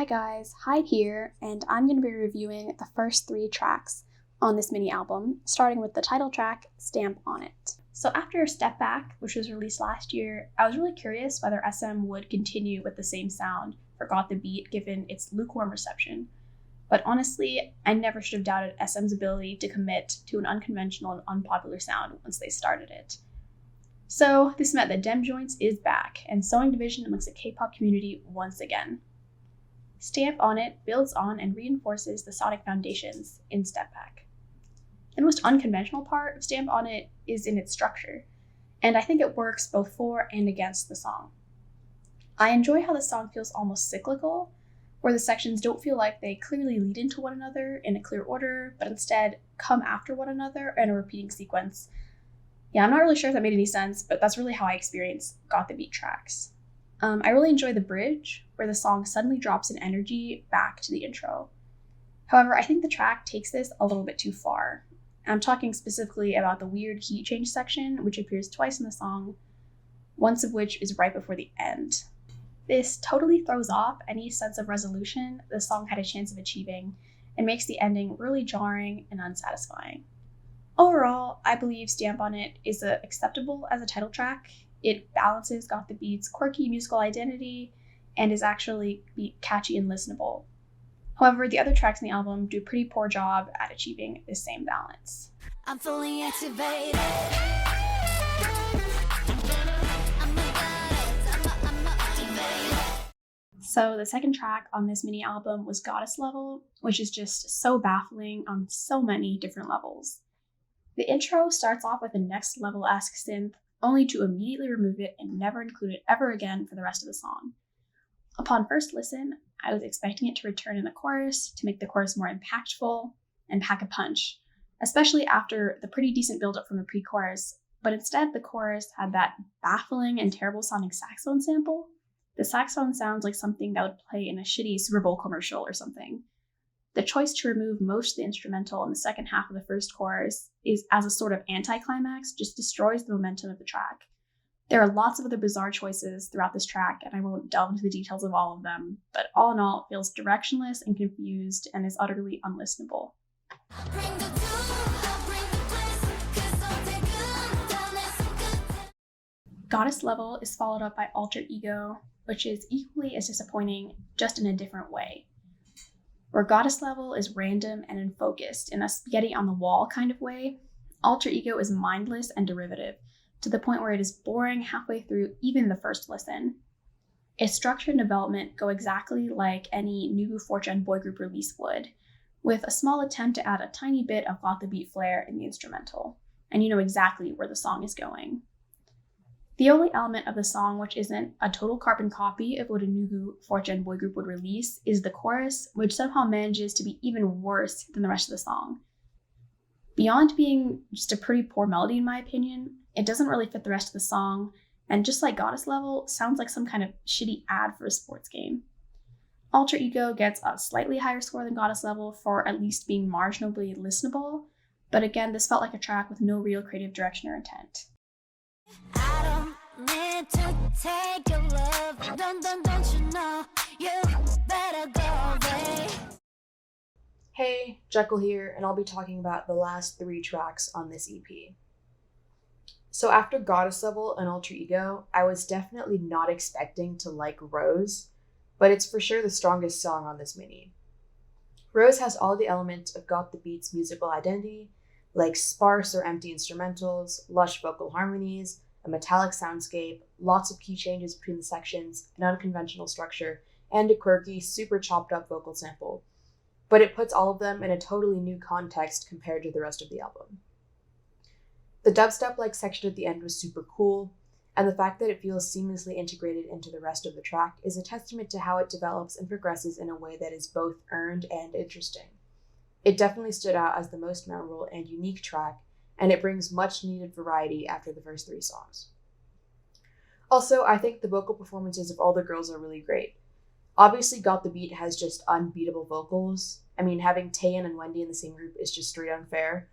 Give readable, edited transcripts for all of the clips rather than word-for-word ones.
Hi guys, Hyde here, and I'm going to be reviewing the first 3 tracks on this mini album, starting with the title track, Stamp on It. So after Step Back, which was released last year, I was really curious whether SM would continue with the same sound for Got the Beat given its lukewarm reception. But honestly, I never should have doubted SM's ability to commit to an unconventional and unpopular sound once they started it. So this meant that Dem Joints is back, and sewing division amongst the K-pop community once again. Stamp on It builds on and reinforces the sonic foundations in Step Back. The most unconventional part of Stamp on It is in its structure, and I think it works both for and against the song. I enjoy how the song feels almost cyclical, where the sections don't feel like they clearly lead into one another in a clear order, but instead come after one another in a repeating sequence. Yeah, I'm not really sure if that made any sense, but that's really how I experience Got the Beat tracks. I really enjoy the bridge, where the song suddenly drops in energy back to the intro. However, I think the track takes this a little bit too far. I'm talking specifically about the weird heat change section, which appears twice in the song, once of which is right before the end. This totally throws off any sense of resolution the song had a chance of achieving, and makes the ending really jarring and unsatisfying. Overall, I believe Stamp on It is acceptable as a title track. It balances Got the Beat's quirky musical identity and is actually catchy and listenable. However, the other tracks in the album do a pretty poor job at achieving this same balance. I'm fully activated. So the second track on this mini album was Goddess Level, which is just so baffling on so many different levels. The intro starts off with a next level-esque synth, only to immediately remove it and never include it ever again for the rest of the song. Upon first listen, I was expecting it to return in the chorus to make the chorus more impactful and pack a punch, especially after the pretty decent build-up from the pre-chorus, but instead the chorus had that baffling and terrible sounding saxophone sample. The saxophone sounds like something that would play in a shitty Super Bowl commercial or something. The choice to remove most of the instrumental in the second half of the first chorus is as a sort of anticlimax, just destroys the momentum of the track. There are lots of other bizarre choices throughout this track, and I won't delve into the details of all of them, but all in all, it feels directionless and confused and is utterly unlistenable. Goddess Level is followed up by Alter Ego, which is equally as disappointing, just in a different way. Where Goddess Level is random and unfocused in a spaghetti on the wall kind of way, Alter Ego is mindless and derivative, to the point where it is boring halfway through even the first listen. Its structure and development go exactly like any new 4th-gen boy group release would, with a small attempt to add a tiny bit of Got the Beat flair in the instrumental, and you know exactly where the song is going. The only element of the song which isn't a total carbon copy of what a new 4th-gen boy group would release is the chorus, which somehow manages to be even worse than the rest of the song. Beyond being just a pretty poor melody in my opinion, it doesn't really fit the rest of the song, and just like Goddess Level, sounds like some kind of shitty ad for a sports game. Alter Ego gets a slightly higher score than Goddess Level for at least being marginally listenable, but again, this felt like a track with no real creative direction or intent. I don't need to take your love. Don't you know you better go away. Hey, Jekyll here, and I'll be talking about the last 3 tracks on this EP. So after Goddess Level and Alter Ego, I was definitely not expecting to like Rose, but it's for sure the strongest song on this mini. Rose has all the elements of Got the Beat's musical identity, like sparse or empty instrumentals, lush vocal harmonies, a metallic soundscape, lots of key changes between the sections, an unconventional structure, and a quirky, super chopped up vocal sample. But it puts all of them in a totally new context compared to the rest of the album. The dubstep-like section at the end was super cool, and the fact that it feels seamlessly integrated into the rest of the track is a testament to how it develops and progresses in a way that is both earned and interesting. It definitely stood out as the most memorable and unique track, and it brings much needed variety after the first 3 songs. Also, I think the vocal performances of all the girls are really great. Obviously, Got the Beat has just unbeatable vocals. I mean, having Taeyeon and Wendy in the same group is just straight unfair.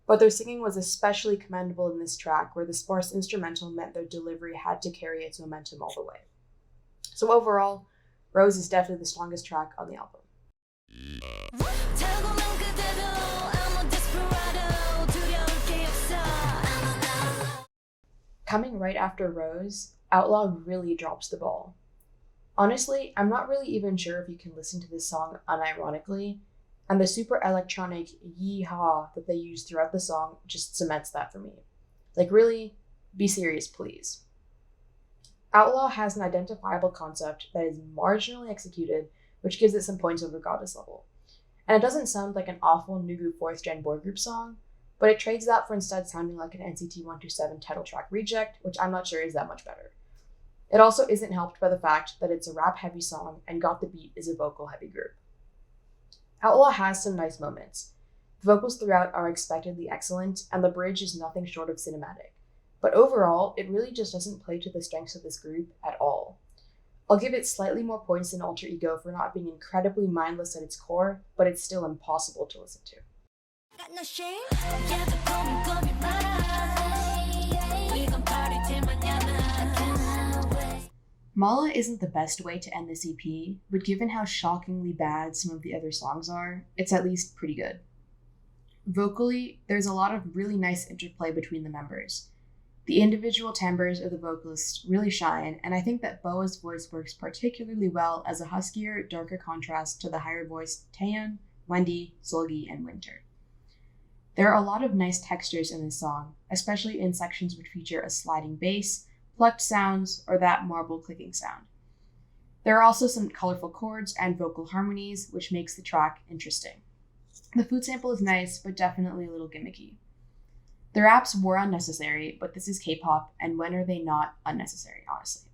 But their singing was especially commendable in this track, where the sparse instrumental meant their delivery had to carry its momentum all the way. So overall, Rose is definitely the strongest track on the album. Coming right after Rose, Outlaw really drops the ball. Honestly, I'm not really even sure if you can listen to this song unironically, and the super electronic yee-haw that they use throughout the song just cements that for me. Like, really, be serious, please. Outlaw has an identifiable concept that is marginally executed, which gives it some points over Goddess level. And it doesn't sound like an awful Nugu 4th gen boy group song, but it trades that for instead sounding like an NCT 127 title track reject, which I'm not sure is that much better. It also isn't helped by the fact that it's a rap-heavy song and Got the Beat is a vocal-heavy group. Outlaw has some nice moments. The vocals throughout are expectedly excellent, and the bridge is nothing short of cinematic. But overall, it really just doesn't play to the strengths of this group at all. I'll give it slightly more points than Alter Ego for not being incredibly mindless at its core, but it's still impossible to listen to. Got no shame. Yeah, the call me we gon' party till mañana. Mala isn't the best way to end this EP, but given how shockingly bad some of the other songs are, it's at least pretty good. Vocally, there's a lot of really nice interplay between the members. The individual timbres of the vocalists really shine, and I think that Boa's voice works particularly well as a huskier, darker contrast to the higher-voiced Taeyeon, Wendy, Solgi, and Winter. There are a lot of nice textures in this song, especially in sections which feature a sliding bass, plucked sounds, or that marble clicking sound. There are also some colorful chords and vocal harmonies, which makes the track interesting. The food sample is nice, but definitely a little gimmicky. The raps were unnecessary, but this is K-pop, and when are they not unnecessary, honestly?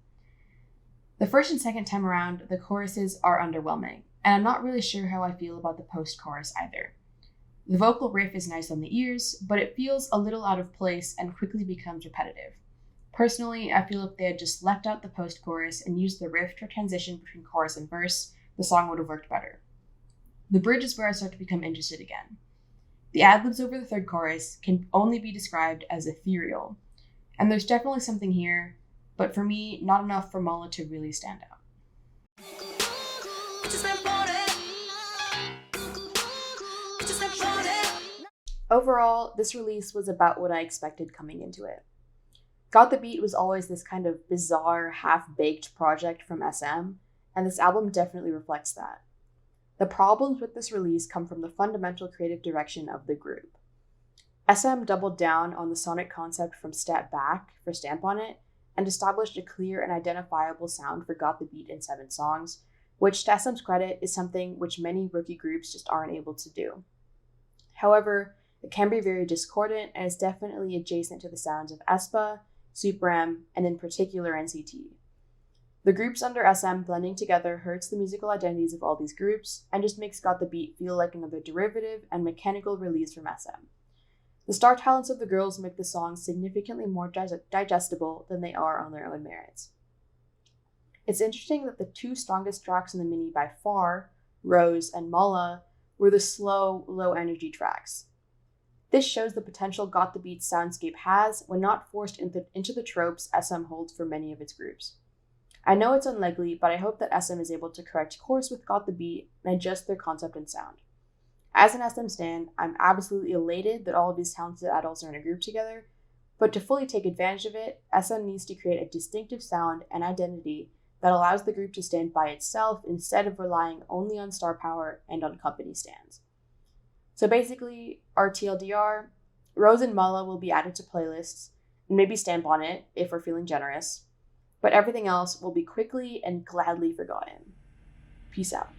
The first and second time around, the choruses are underwhelming, and I'm not really sure how I feel about the post-chorus either. The vocal riff is nice on the ears, but it feels a little out of place and quickly becomes repetitive. Personally, I feel if they had just left out the post-chorus and used the riff to transition between chorus and verse, the song would have worked better. The bridge is where I start to become interested again. The ad-libs over the third chorus can only be described as ethereal, and there's definitely something here, but for me, not enough for Mala to really stand out. Overall, this release was about what I expected coming into it. Got the Beat was always this kind of bizarre, half-baked project from SM, and this album definitely reflects that. The problems with this release come from the fundamental creative direction of the group. SM doubled down on the sonic concept from Step Back for Stamp on It, and established a clear and identifiable sound for Got the Beat in 7 songs, which to SM's credit is something which many rookie groups just aren't able to do. However, it can be very discordant and is definitely adjacent to the sounds of aespa, Super M, and in particular NCT. The groups under SM blending together hurts the musical identities of all these groups and just makes Got the Beat feel like another derivative and mechanical release from SM. The star talents of the girls make the songs significantly more digestible than they are on their own merits. It's interesting that the 2 strongest tracks in the mini by far, Rose and Mala, were the slow, low-energy tracks. This shows the potential Got the Beat soundscape has when not forced into the tropes SM holds for many of its groups. I know it's unlikely, but I hope that SM is able to correct course with Got the Beat and adjust their concept and sound. As an SM stan, I'm absolutely elated that all of these talented adults are in a group together, but to fully take advantage of it, SM needs to create a distinctive sound and identity that allows the group to stand by itself instead of relying only on star power and on company stands. So basically, our TLDR, Rose and Mala will be added to playlists, and maybe Stamp on It if we're feeling generous, but everything else will be quickly and gladly forgotten. Peace out.